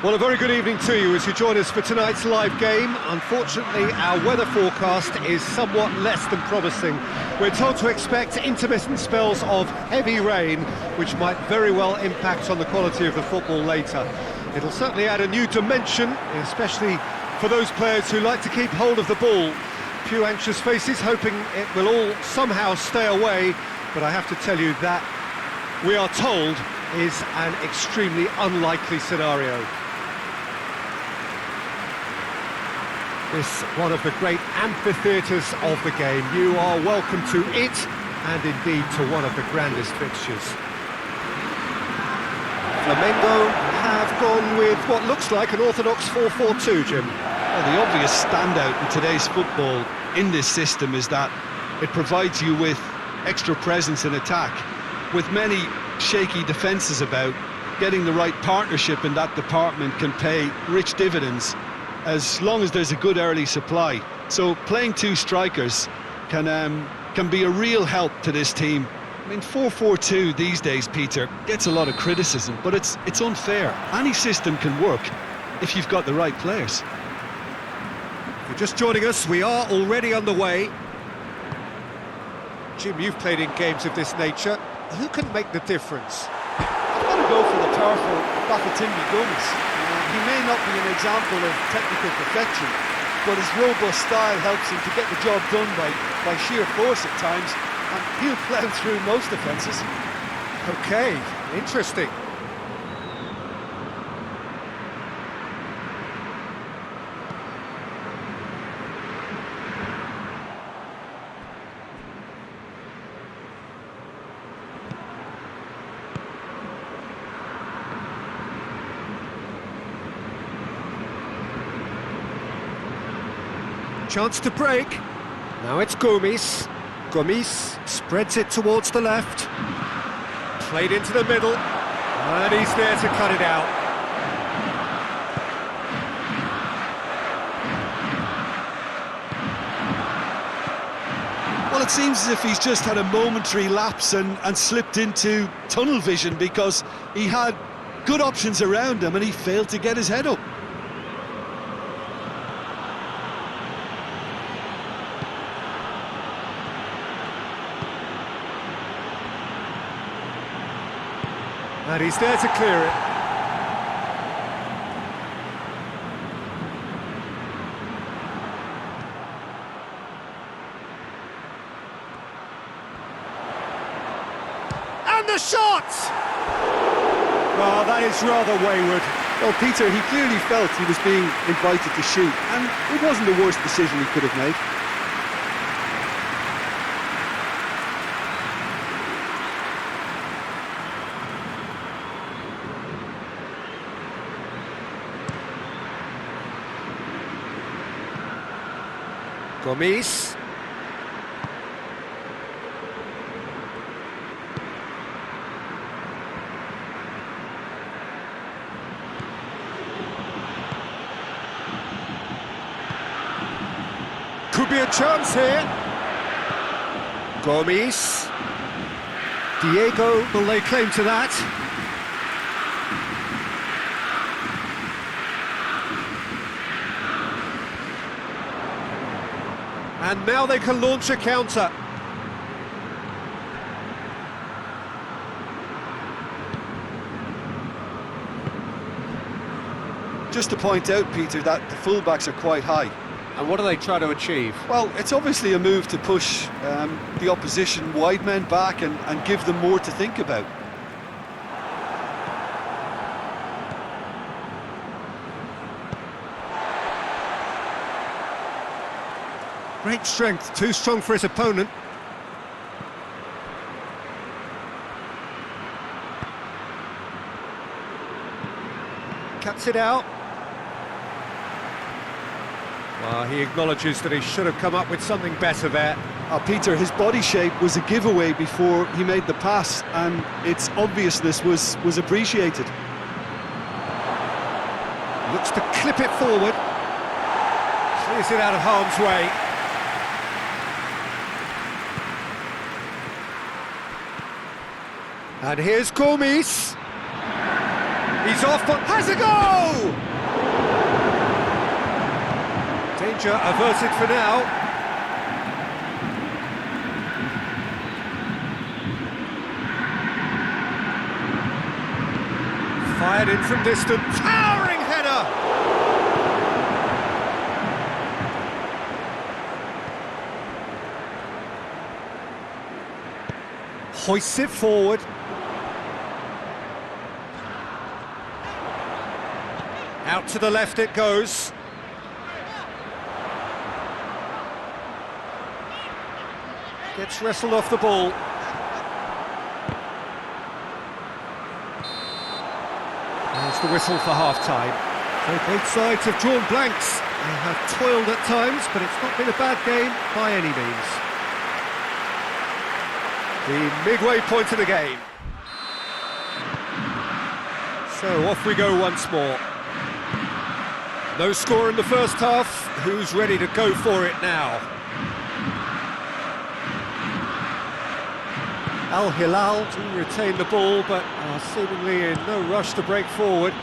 Well, a very good evening to you as you join us for tonight's live game. Unfortunately, our weather forecast is somewhat less than promising. We're told to expect intermittent spells of heavy rain, which might very well impact on the quality of the football later. It'll certainly add a new dimension, especially for those players who like to keep hold of the ball. Few anxious faces hoping it will all somehow stay away, but I have to tell you that we are told is an extremely unlikely scenario. This one of the great amphitheatres of the game. You are welcome to it, and indeed to one of the grandest fixtures. Flamengo have gone with what looks like an orthodox 4-4-2, Jim. Well, the obvious standout in today's football in this system is that it provides you with extra presence in attack. With many shaky defences about, getting the right partnership in that department can pay rich dividends, as long as there's a good early supply. So playing two strikers can be a real help to this team. I mean, 4-4-2 these days, Peter, gets a lot of criticism, but it's unfair. Any system can work if you've got the right players. If you're just joining us, we are already underway. Jim, you've played in games of this nature. Who can make the difference? I've got to go for the powerful Bafétimbi Gomes. He may not be an example of technical perfection, but his robust style helps him to get the job done by sheer force at times, and he'll plough through most defences. Okay, interesting. Chance to break. Now it's Gomes. Gomes spreads it towards the left. Played into the middle. And he's there to cut it out. Well, it seems as if he's just had a momentary lapse and slipped into tunnel vision, because he had good options around him and he failed to get his head up. And he's there to clear it. And the shot! Oh, that is rather wayward. Well, Peter, he clearly felt he was being invited to shoot, and it wasn't the worst decision he could have made. Gomes. Could be a chance here. Gomes. Diego will lay claim to that. And now they can launch a counter. Just to point out, Peter, that the fullbacks are quite high. And what do they try to achieve? Well, it's obviously a move to push the opposition wide men back and give them more to think about. Great strength, too strong for his opponent. Cuts it out. Well, he acknowledges that he should have come up with something better there. Peter, his body shape was a giveaway before he made the pass, and its obviousness was appreciated. Looks to clip it forward. Clears it out of harm's way. And here's Gomes. He He's off, but has a go! Danger averted for now. Fired in from distance, towering header! Hoists it forward. Out to the left it goes. Gets wrestled off the ball. There's the whistle for half-time. So both sides have drawn blanks. They have toiled at times, but it's not been a bad game by any means. The midway point of the game. So off we go once more. No score in the first half. Who's ready to go for it now? Hilal do retain the ball, but are seemingly in no rush to break forward.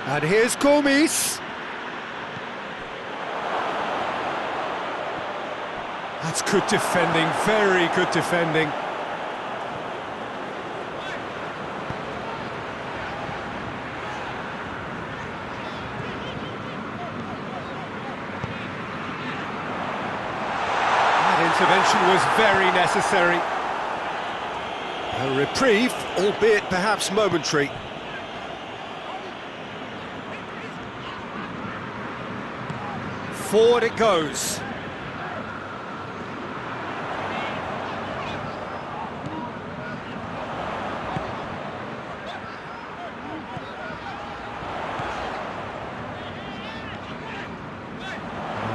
And here's Gomis. That's good defending, very good defending. Intervention was very necessary. A reprieve, albeit perhaps momentary. Forward it goes.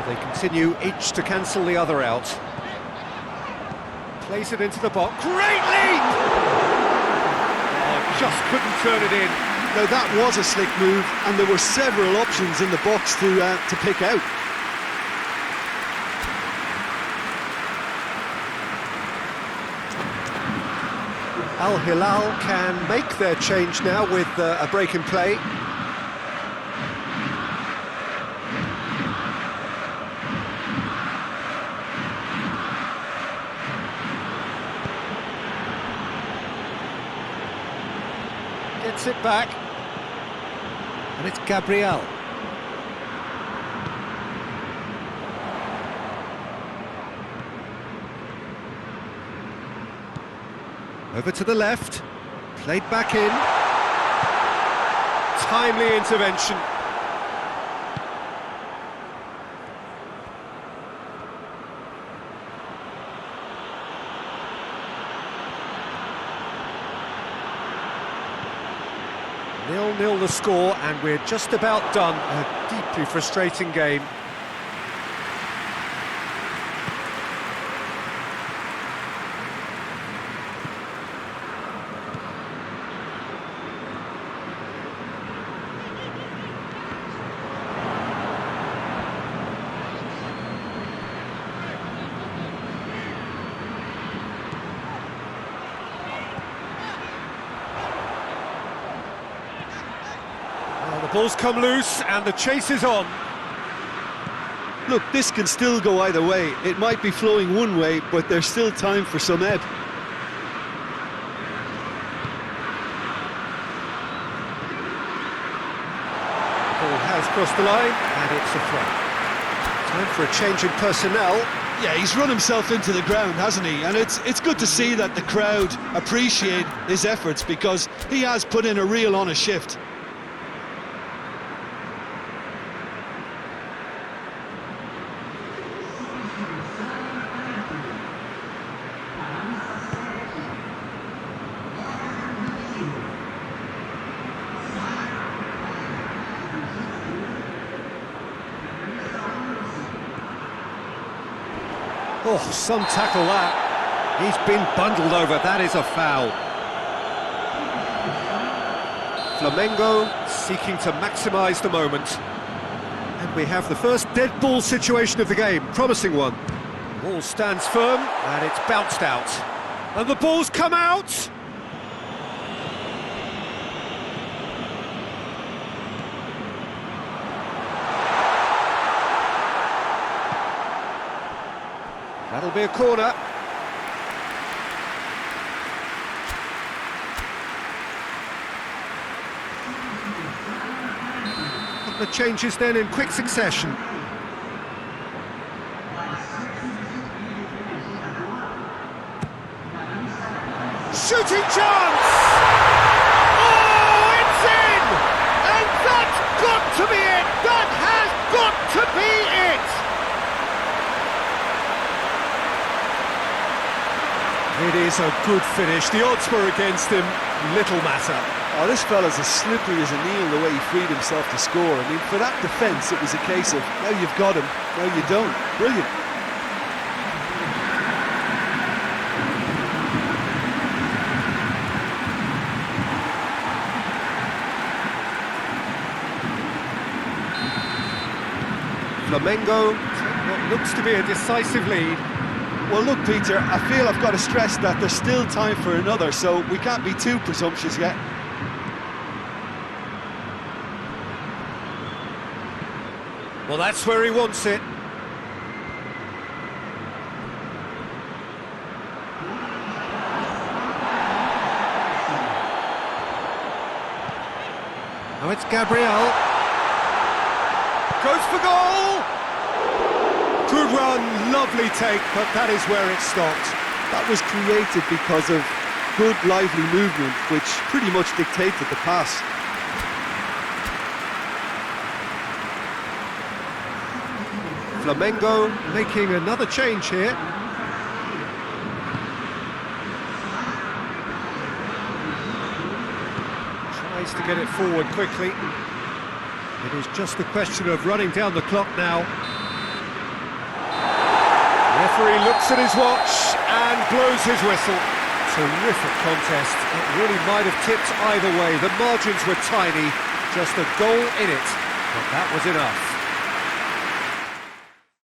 They continue each to cancel the other out. Plays it into the box. Great leap! Oh, just couldn't turn it in. Now that was a slick move, and there were several options in the box to pick out. Hilal can make their change now with a break in play. Gets it back, and it's Gabriel. Over to the left, played back in. Timely intervention. 0-0 the score, and we're just about done. A deeply frustrating game. The ball's come loose and the chase is on. Look, this can still go either way. It might be flowing one way, but there's still time for some ebb. Ball has crossed the line and it's a throw. Time for a change in personnel. Yeah, he's run himself into the ground, hasn't he? And it's good to see that the crowd appreciate his efforts, because he has put in a real honest shift. Oh, some tackle that. He's been bundled over, that is a foul. Flamengo seeking to maximise the moment. And we have the first dead ball situation of the game, promising one. Ball stands firm, and it's bounced out. And the ball's come out! That'll be a corner. The changes then in quick succession. Shooting chance! Oh, it's in! And that's got to be it! That has got to be it! It is a good finish. The odds were against him. Little matter. Oh, this fella's as slippery as an eel the way he freed himself to score. I mean, for that defence, it was a case of, now you've got him, now you don't. Brilliant. Flamengo take what looks to be a decisive lead. Well, look, Peter, I feel I've got to stress that there's still time for another, so we can't be too presumptuous yet. Well, that's where he wants it. Now it's Gabriel. Goes for goal! Good run, lovely take, but that is where it stopped. That was created because of good, lively movement, which pretty much dictated the pass. Flamengo making another change here. Tries to get it forward quickly. It is just a question of running down the clock now. The referee looks at his watch and blows his whistle. Terrific contest. It really might have tipped either way. The margins were tiny, just a goal in it, but that was enough.